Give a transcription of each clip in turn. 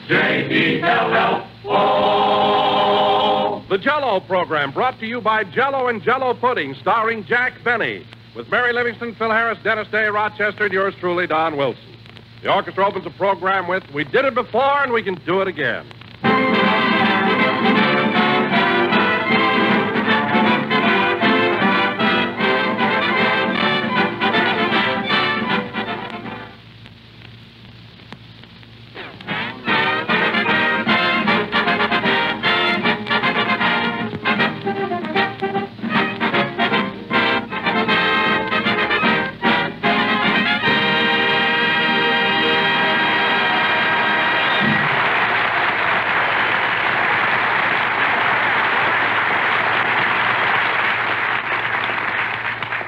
J-E-L-L-O. The Jell-O program brought to you by Jell-O and Jell-O Pudding, starring Jack Benny, with Mary Livingston, Phil Harris, Dennis Day, Rochester, and yours truly, Don Wilson. The orchestra opens the program with "We Did It Before and We Can Do It Again."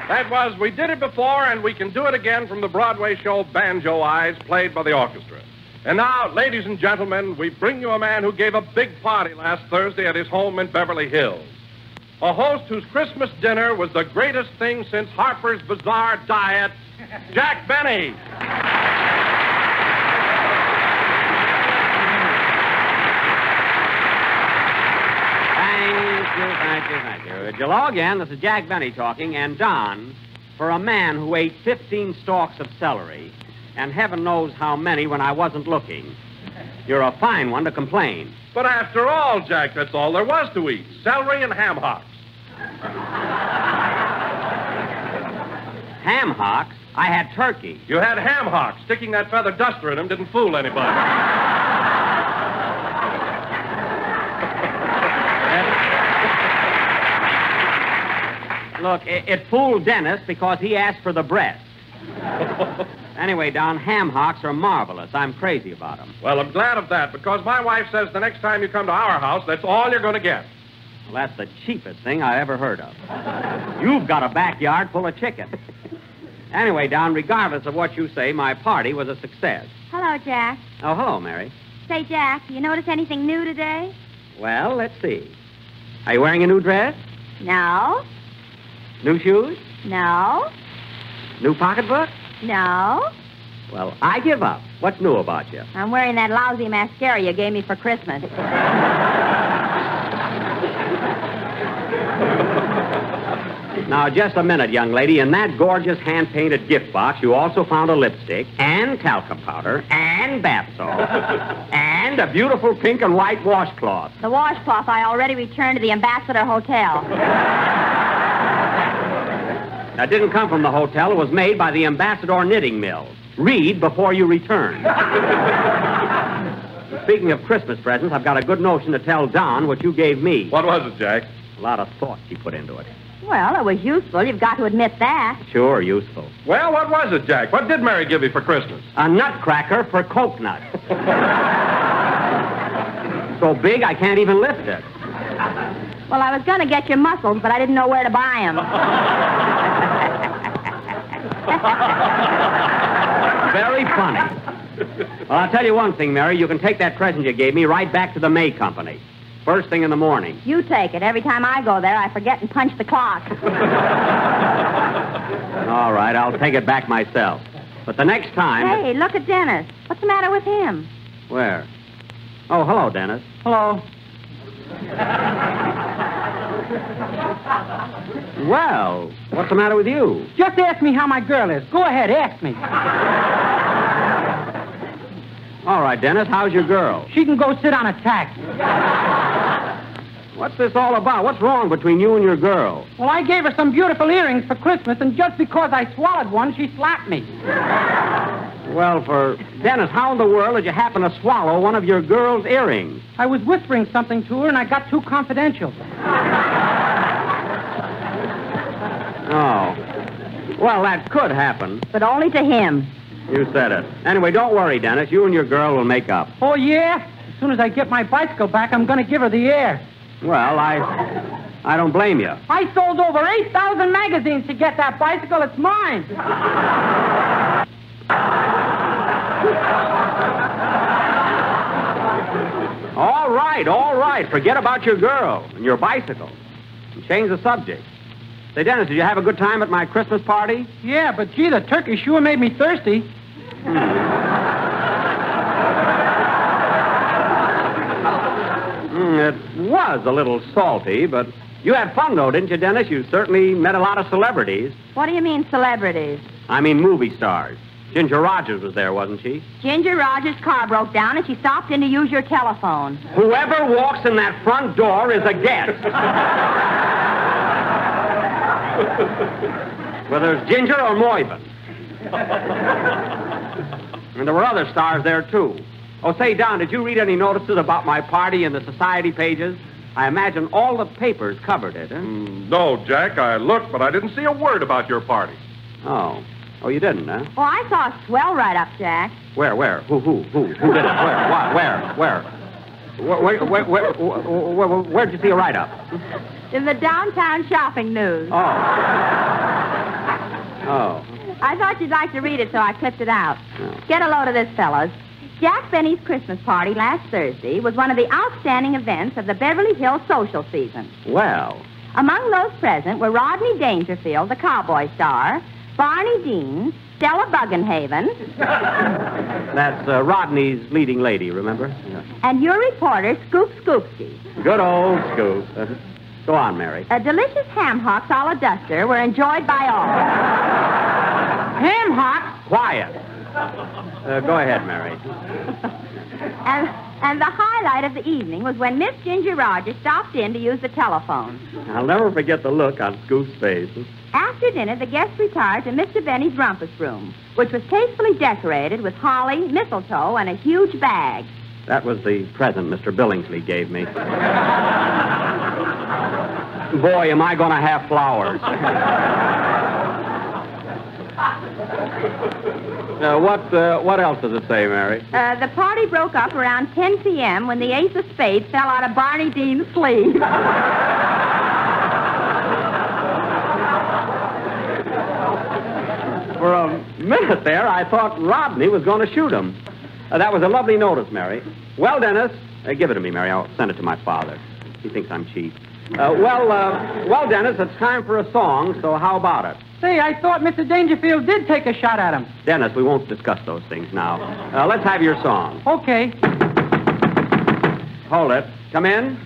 That was "We Did It Before and We Can Do It Again" from the Broadway show Banjo Eyes, played by the orchestra. And now, ladies and gentlemen, we bring you a man who gave a big party last Thursday at his home in Beverly Hills. A host whose Christmas dinner was the greatest thing since Harper's Bazaar diet, Jack Benny. Thank you. Hello again. This is Jack Benny talking. And Don, for a man who ate 15 stalks of celery, and heaven knows how many when I wasn't looking, you're a fine one to complain. But after all, Jack, that's all there was to eat. Celery and ham hocks. Ham hocks? I had turkey. You had ham hocks. Sticking that feather duster in them didn't fool anybody. Look, it fooled Dennis because he asked for the breast. Anyway, Don, ham hocks are marvelous. I'm crazy about them. Well, I'm glad of that, because my wife says the next time you come to our house, that's all you're going to get. Well, that's the cheapest thing I ever heard of. You've got a backyard full of chicken. Anyway, Don, regardless of what you say, my party was a success. Hello, Jack. Oh, hello, Mary. Say, Jack, you notice anything new today? Well, let's see. Are you wearing a new dress? No. New shoes? No. New pocketbook? No. Well, I give up. What's new about you? I'm wearing that lousy mascara you gave me for Christmas. Now, just a minute, young lady. In that gorgeous hand-painted gift box, you also found a lipstick and talcum powder and bath salt and a beautiful pink and white washcloth. The washcloth I already returned to the Ambassador Hotel. That didn't come from the hotel. It was made by the Ambassador Knitting Mill. Read before you return. Speaking of Christmas presents, I've got a good notion to tell Don what you gave me. What was it, Jack? A lot of thought she put into it. Well, it was useful. You've got to admit that. Sure, useful. Well, what was it, Jack? What did Mary give you for Christmas? A nutcracker for coconut. So big I can't even lift it. Well, I was going to get your muscles, but I didn't know where to buy them. Very funny. Well, I'll tell you one thing, Mary. You can take that present you gave me right back to the May Company. First thing in the morning. You take it. Every time I go there, I forget and punch the clock. All right, I'll take it back myself. But the next time... Hey, look at Dennis. What's the matter with him? Where? Oh, hello, Dennis. Hello. Well, what's the matter with you? Just ask me how my girl is. Go ahead, ask me. All right, Dennis, how's your girl? She can go sit on a taxi. What's this all about? What's wrong between you and your girl? Well, I gave her some beautiful earrings for Christmas, and just because I swallowed one, she slapped me. Well, Dennis, how in the world did you happen to swallow one of your girl's earrings? I was whispering something to her, and I got too confidential. Oh. Well, that could happen. But only to him. You said it. Anyway, don't worry, Dennis. You and your girl will make up. Oh, yeah? As soon as I get my bicycle back, I'm going to give her the air. Well, I don't blame you. I sold over 8,000 magazines to get that bicycle. It's mine. All right. Forget about your girl and your bicycle. And change the subject. Say, Dennis, did you have a good time at my Christmas party? Yeah, but gee, the turkey sure made me thirsty. It was a little salty, but you had fun, though, didn't you, Dennis? You certainly met a lot of celebrities. What do you mean, celebrities? I mean movie stars. Ginger Rogers was there, wasn't she? Ginger Rogers' car broke down and she stopped in to use your telephone. Whoever walks in that front door is a guest. Whether it's Ginger or Moyven. And there were other stars there, too. Oh, say, Don, did you read any notices about my party in the society pages? I imagine all the papers covered it, huh? No, Jack, I looked, but I didn't see a word about your party. Oh. Oh, you didn't, huh? Oh, I saw a swell write-up, Jack. Where? Who did it? Where? What? Where? Where'd you see a write-up? In the downtown shopping news. Oh. I thought you'd like to read it, so I clipped it out. Oh. Get a load of this, fellas. Jack Benny's Christmas party last Thursday was one of the outstanding events of the Beverly Hills social season. Well. Among those present were Rodney Dangerfield, the cowboy star, Barney Dean, Stella Buggenhaven. That's Rodney's leading lady, remember? Yeah. And your reporter, Scoop Scoopsy. Good old Scoop. Go on, Mary. A delicious ham hocks a la Duster were enjoyed by all. Ham hocks? Quiet. Go ahead, Mary. And the highlight of the evening was when Miss Ginger Rogers stopped in to use the telephone. I'll never forget the look on Scoop's face. After dinner, the guests retired to Mr. Benny's rumpus room, which was tastefully decorated with holly, mistletoe, and a huge bag. That was the present Mr. Billingsley gave me. Boy, am I going to have flowers. What else does it say, Mary? The party broke up around 10 p.m. when the ace of spades fell out of Barney Dean's sleeve. For a minute there, I thought Rodney was going to shoot him. That was a lovely notice, Mary. Well, Dennis, give it to me, Mary. I'll send it to my father. He thinks I'm cheap. Well, Dennis, it's time for a song, so how about it? Say, I thought Mr. Dangerfield did take a shot at him. Dennis, we won't discuss those things now. Let's have your song. Okay. Hold it. Come in.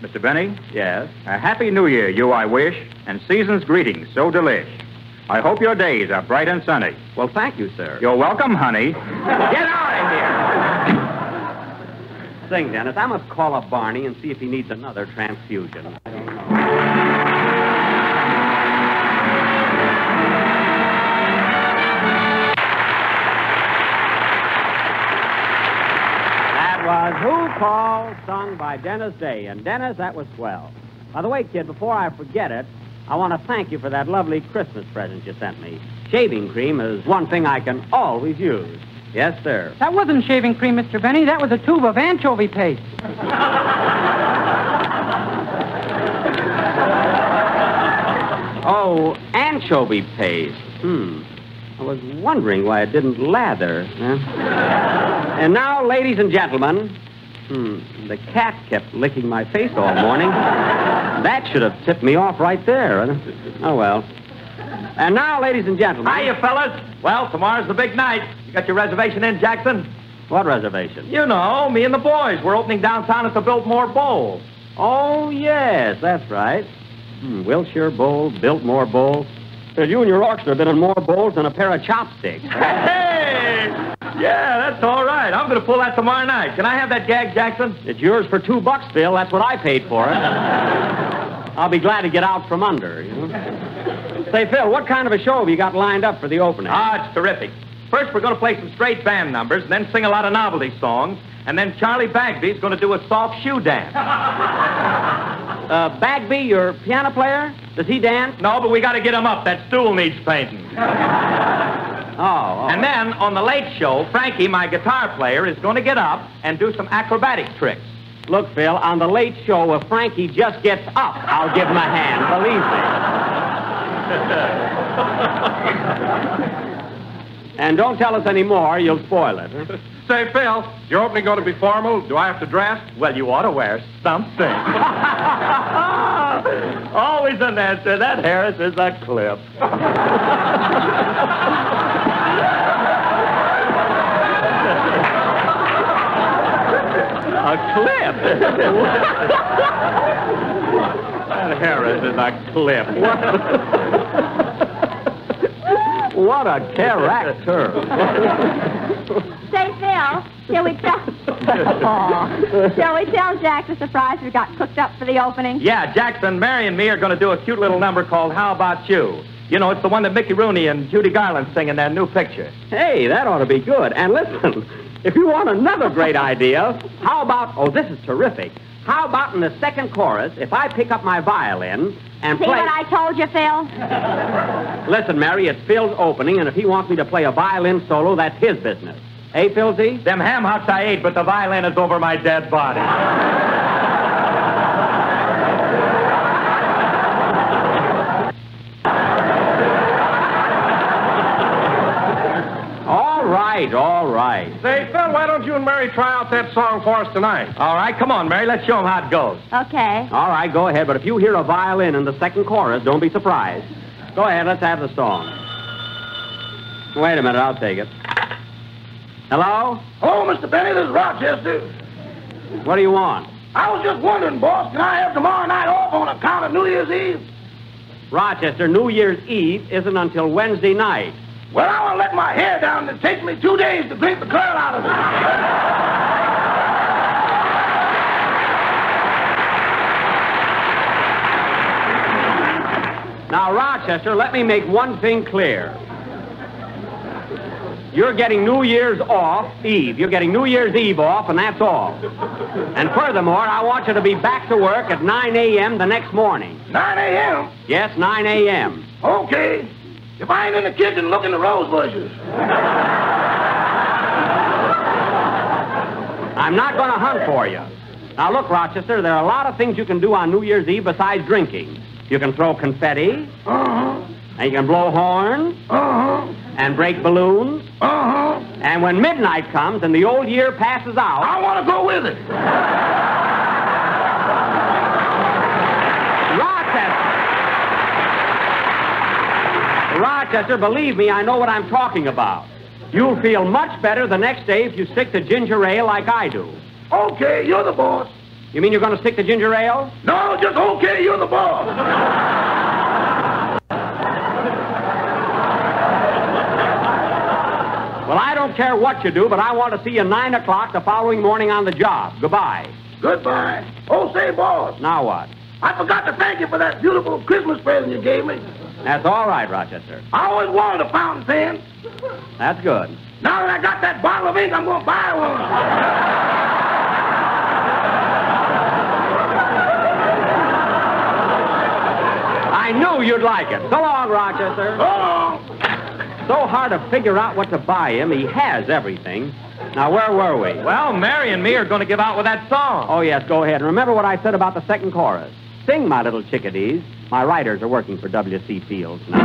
Mr. Benny? Yes. A happy new year, you I wish, and season's greetings so delish. I hope your days are bright and sunny. Well, thank you, sir. You're welcome, honey. Get out of here! Sing, Dennis. I must call up Barney and see if he needs another transfusion. That was Who Called, sung by Dennis Day. And, Dennis, that was swell. By the way, kid, before I forget it, I want to thank you for that lovely Christmas present you sent me. Shaving cream is one thing I can always use. Yes, sir. That wasn't shaving cream, Mr. Benny. That was a tube of anchovy paste. Oh, anchovy paste. I was wondering why it didn't lather. And now, ladies and gentlemen, the cat kept licking my face all morning. That should have tipped me off right there. Oh, well. And now, ladies and gentlemen. Hiya, fellas. Well, tomorrow's the big night. You got your reservation in, Jackson? What reservation? You know, me and the boys. We're opening downtown at the Biltmore Bowl. Oh, yes, that's right. Wilshire Bowl, Biltmore Bowl. You and your orchestra have been in more bowls than a pair of chopsticks. Hey! Yeah, that's all right. I'm going to pull that tomorrow night. Can I have that gag, Jackson? It's yours for $2, Phil. That's what I paid for it. I'll be glad to get out from under. You know? Say, Phil, what kind of a show have you got lined up for the opening? Ah, it's terrific. First, we're going to play some straight band numbers, and then sing a lot of novelty songs, and then Charlie Bagby's going to do a soft shoe dance. Bagby, your piano player? Does he dance? No, but we got to get him up. That stool needs painting. Oh. And then, on the late show, Frankie, my guitar player, is going to get up and do some acrobatic tricks. Look, Phil, on the late show, if Frankie just gets up, I'll give him a hand, believe me. And don't tell us any more, you'll spoil it. Huh? Say, Phil, your opening going to be formal? Do I have to dress? Well, you ought to wear something. Always an answer. That Harris is a clip. A clip? That Harris is a clip. What a character. Say, Phil, shall we tell Jack the surprise we got cooked up for the opening? Yeah, Jackson, Mary, and me are going to do a cute little number called How About You? You know, it's the one that Mickey Rooney and Judy Garland sing in their new picture. Hey, that ought to be good. And listen, if you want another great idea, how about, oh, this is terrific. How about in the second chorus, if I pick up my violin and See play... what I told you, Phil? Listen, Mary, it's Phil's opening, and if he wants me to play a violin solo, that's his business. Hey, Philzy? Them ham hocks I ate, but the violin is over my dead body. All right. Say, Phil, why don't you and Mary try out that song for us tonight? All right, come on, Mary. Let's show them how it goes. Okay. All right, go ahead. But if you hear a violin in the second chorus, don't be surprised. Go ahead, let's have the song. Wait a minute, I'll take it. Hello? Hello, Mr. Benny. This is Rochester. What do you want? I was just wondering, boss, can I have tomorrow night off on account of New Year's Eve? Rochester, New Year's Eve isn't until Wednesday night. Well, I want to let my hair down, and it takes me 2 days to drink the curl out of it. Now, Rochester, let me make one thing clear. You're getting New Year's Eve. You're getting New Year's Eve off, and that's all. And furthermore, I want you to be back to work at 9 a.m. the next morning. 9 a.m.? Yes, 9 a.m. Okay. If I ain't in the kitchen looking the rose bushes. I'm not going to hunt for you. Now, look, Rochester, there are a lot of things you can do on New Year's Eve besides drinking. You can throw confetti. Uh-huh. And you can blow horns. Uh-huh. And break balloons. Uh-huh. And when midnight comes and the old year passes out... I want to go with it. Rochester, believe me, I know what I'm talking about. You'll feel much better the next day if you stick to ginger ale like I do. Okay, you're the boss. You mean you're going to stick to ginger ale? No, just okay, you're the boss. Well, I don't care what you do, but I want to see you 9 o'clock the following morning on the job. Goodbye. Goodbye. Oh, say, boss. Now what? I forgot to thank you for that beautiful Christmas present you gave me. That's all right, Rochester. I always wanted a fountain pen. That's good. Now that I got that bottle of ink, I'm going to buy one. I knew you'd like it. So long, Rochester. So long. So hard to figure out what to buy him. He has everything. Now, where were we? Well, Mary and me are going to give out with that song. Oh, yes, go ahead. And remember what I said about the second chorus. Sing, my little chickadees. My writers are working for W.C. Fields now.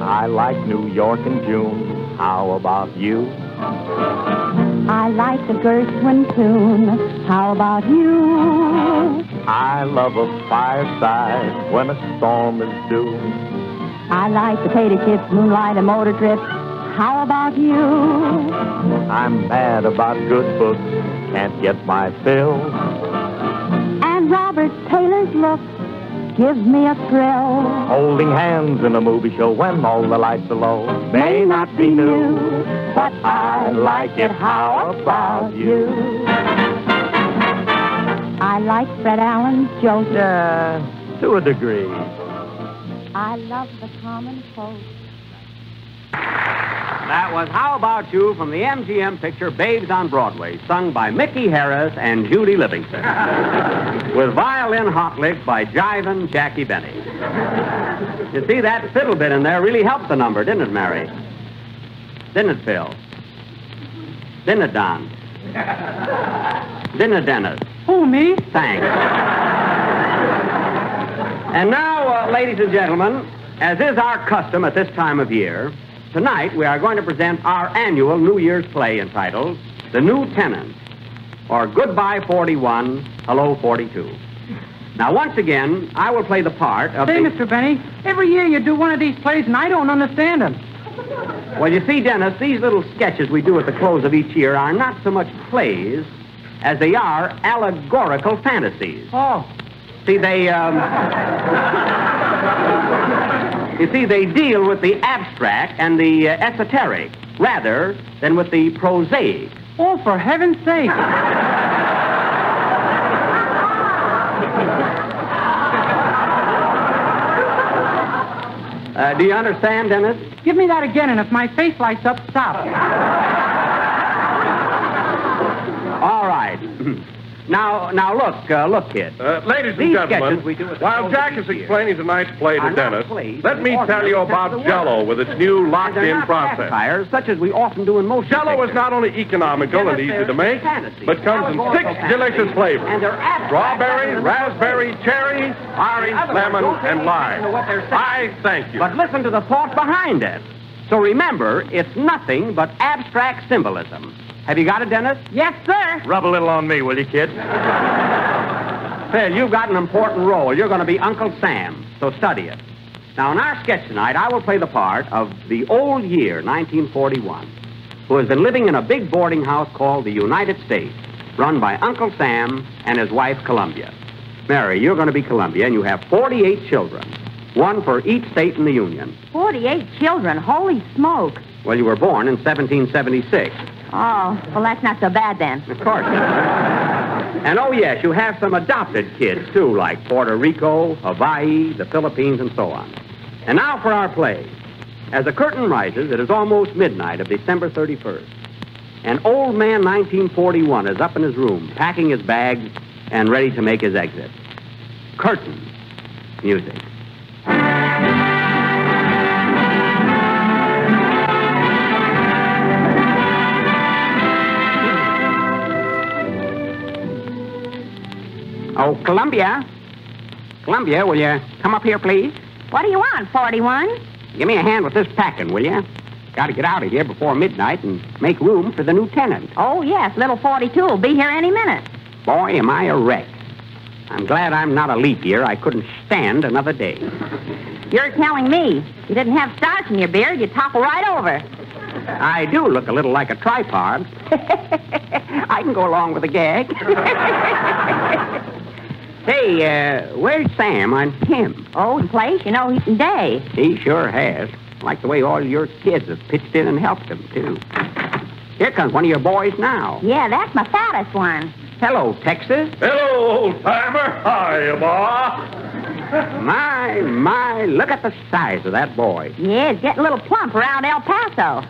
I like New York in June. How about you? I like the Gershwin tune. How about you? I love a fireside when a storm is due. I like potato chips, moonlight, and motor trips. How about you? I'm mad about good books, can't get my fill. And Robert Taylor's look gives me a thrill. Holding hands in a movie show when all the lights are low may not be new, but I like it. How about you? I like Fred Allen's jokes. Yeah, to a degree. I love the common folk. That was How About You from the MGM picture Babes on Broadway, sung by Mickey Harris and Judy Livingston, with violin hot licks by Jivin' Jackie Benny. You see, that fiddle bit in there really helped the number, didn't it, Mary? Didn't it, Phil? Didn't it, Don? Didn't it, Dennis? Who, me? Thanks. And now, ladies and gentlemen, as is our custom at this time of year, tonight we are going to present our annual New Year's play entitled The New Tenant, or Goodbye 41, Hello 42. Now, once again, I will play the part of Say, the... Mr. Benny, every year you do one of these plays and I don't understand them. Well, you see, Dennis, these little sketches we do at the close of each year are not so much plays as they are allegorical fantasies. Oh. See, they, You see, they deal with the abstract and the esoteric rather than with the prosaic. Oh, for heaven's sake. Do you understand, Dennis? Give me that again, and if my face lights up, stop. All right. Now, look, kid. Ladies and These gentlemen, sketches we do at the while close Jack of is the year explaining tonight's play to are not Dennis, plays let me that tell you ordinarily about set the Jell-O world. with its new They're locked-in not process. satires, such as we often do in most Jell-O is pictures. not only economical and easy to make, but comes in 6 delicious flavors. And they're abstract. Strawberry, raspberry, cherry, orange, lemon, and lime. I thank you. But listen to the thought behind it. So remember, it's nothing but abstract symbolism. Have you got it, Dennis? Yes, sir. Rub a little on me, will you, kid? Phil, you've got an important role. You're going to be Uncle Sam, so study it. Now, in our sketch tonight, I will play the part of the old year, 1941, who has been living in a big boarding house called the United States, run by Uncle Sam and his wife, Columbia. Mary, you're going to be Columbia, and you have 48 children, one for each state in the Union. 48 children. Holy smoke. Well, you were born in 1776. Oh, well, that's not so bad then. Of course. And, oh, yes, you have some adopted kids, too, like Puerto Rico, Hawaii, the Philippines, and so on. And now for our play. As the curtain rises, it is almost midnight of December 31st. And old man 1941 is up in his room, packing his bags and ready to make his exit. Curtain. Music. Oh, Columbia. Columbia, will you come up here, please? What do you want, 41? Give me a hand with this packing, will you? Got to get out of here before midnight and make room for the lieutenant. Oh, yes, little 42 will be here any minute. Boy, am I a wreck. I'm glad I'm not a leap year. I couldn't stand another day. You're telling me. If you didn't have starch in your beard, you'd topple right over. I do look a little like a tripod. I can go along with the gag. Hey, where's Sam on him? Oh, in place? You know, he's in day. He sure has. Like the way all your kids have pitched in and helped him, too. Here comes one of your boys now. Yeah, that's my fattest one. Hello, Texas. Hello, old-timer. Hiya, Ma. My, look at the size of that boy. Yeah, he's getting a little plump around El Paso.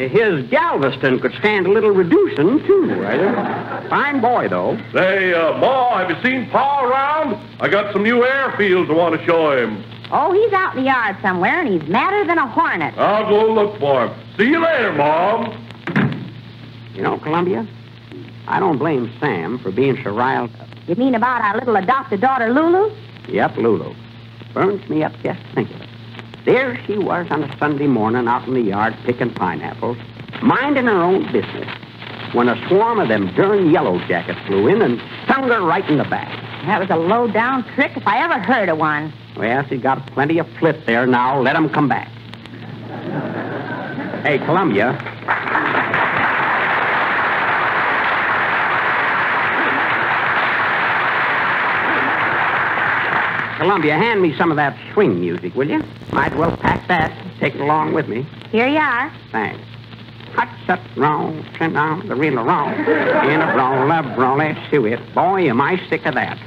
His Galveston could stand a little reducing, too. Fine boy, though. Say, Ma, have you seen Pa around? I got some new airfields I want to show him. Oh, he's out in the yard somewhere, and he's madder than a hornet. I'll go look for him. See you later, Mom. You know, Columbia, I don't blame Sam for being so riled up. You mean about our little adopted daughter, Lulu? Yep, Lulu. Burns me up just thinking of it. There she was on a Sunday morning out in the yard picking pineapples, minding her own business, when a swarm of them darn yellow jackets flew in and stung her right in the back. That was a low-down trick if I ever heard of one. Well, she's got plenty of flip there now. Let 'em come back. Hey, Columbia. Columbia, hand me some of that swing music, will you? Might as well pack that. Take it along with me. Here you are. Thanks. Hot's up wrong, turn on the real wrong. In a brawler, suet. Boy, am I sick of that.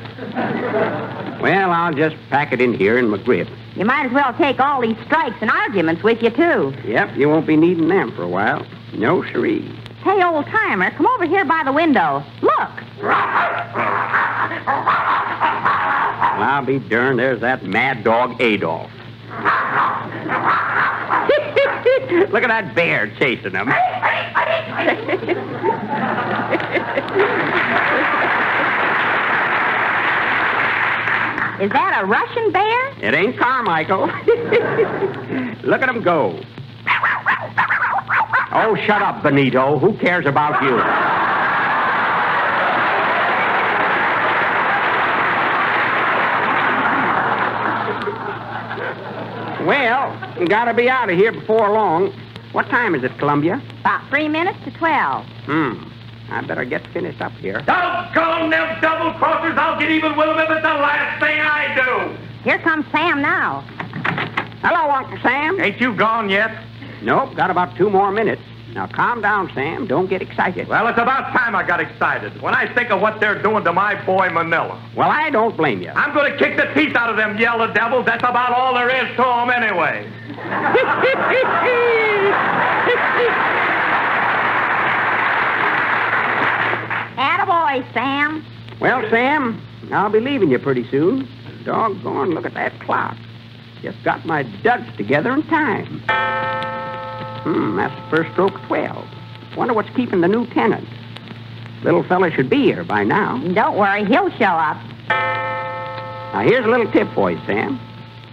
Well, I'll just pack it in here in my grip. You might as well take all these strikes and arguments with you, too. Yep, you won't be needing them for a while. No siree. Hey, old-timer, come over here by the window. Look. Well, I'll be darned, there's that mad dog Adolf. Look at that bear chasing him. Is that a Russian bear? It ain't Carmichael. Look at him go. Oh, shut up, Benito. Who cares about you? Well, you gotta be out of here before long. What time is it, Columbia? About 3 minutes to 12. I better get finished up here. Doggone them double-crossers. I'll get even with them if it's the last thing I do. Here comes Sam now. Hello, Uncle Sam. Ain't you gone yet? Nope, got about 2 more minutes. Now, calm down, Sam. Don't get excited. Well, it's about time I got excited. When I think of what they're doing to my boy Manila. Well, I don't blame you. I'm going to kick the teeth out of them yellow devils. That's about all there is to them anyway. Attaboy, Sam. Well, Sam, I'll be leaving you pretty soon. Doggone, look at that clock. Just got my duds together in time. That's the first stroke of 12. Wonder what's keeping the new tenant. Little fella should be here by now. Don't worry, he'll show up. Now, here's a little tip for you, Sam.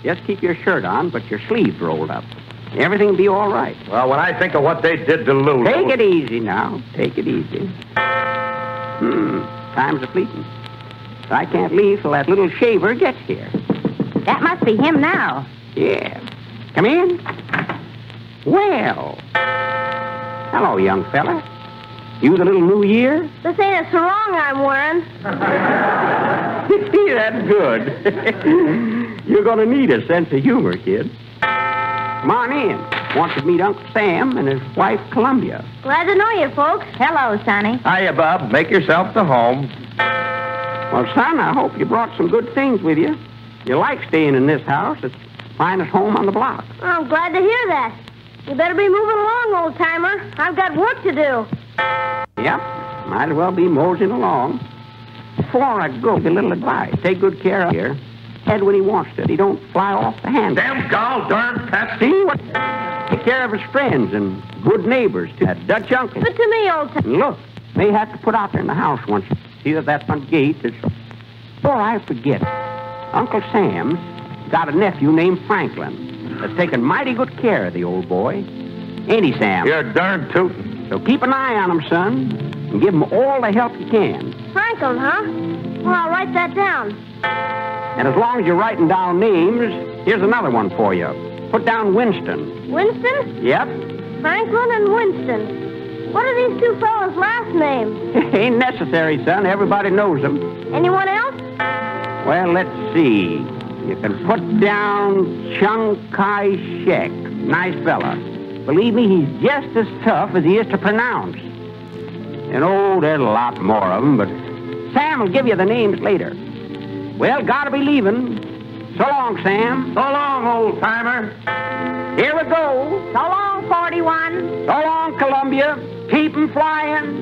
Just keep your shirt on, but your sleeves rolled up. Everything'll be all right. Well, when I think of what they did to Lou... Take it easy now. Take it easy. Time's a-fleeting. I can't leave till that little shaver gets here. That must be him now. Yeah. Come in. Well. Hello, young fella. You the little New Year? This ain't a sarong I'm wearing. That's good. You're going to need a sense of humor, kid. Come on in. Want to meet Uncle Sam and his wife, Columbia. Glad to know you, folks. Hello, Sonny. Hiya, Bob. Make yourself to home. Well, son, I hope you brought some good things with you. You like staying in this house. It's the finest home on the block. I'm glad to hear that. You better be moving along, old-timer. I've got work to do. Yep. Might as well be moseying along. Before I go, give you a little advice. Take good care of here. Head when he wants to. He don't fly off the handle. Damn gall darn pest. See what? Take care of his friends and good neighbors, too. That Dutch uncle. But to me, old-timer. And look, may have to put out there in the house once. See that front gate is... Before I forget, Uncle Sam's got a nephew named Franklin that's taken mighty good care of the old boy. Ain't he, Sam? You're darn tootin'. So keep an eye on him, son, and give him all the help you can. Franklin, huh? Well, I'll write that down. And as long as you're writing down names, here's another one for you. Put down Winston. Winston? Yep. Franklin and Winston. What are these two fellas' last names? Ain't necessary, son. Everybody knows them. Anyone else? Well, let's see. You can put down Chiang Kai-shek. Nice fella. Believe me, he's just as tough as he is to pronounce. And, oh, there's a lot more of them, but Sam will give you the names later. Well, gotta be leaving. So long, Sam. So long, old-timer. Here we go. So long, 41. So long, Columbia. Keep 'em flying.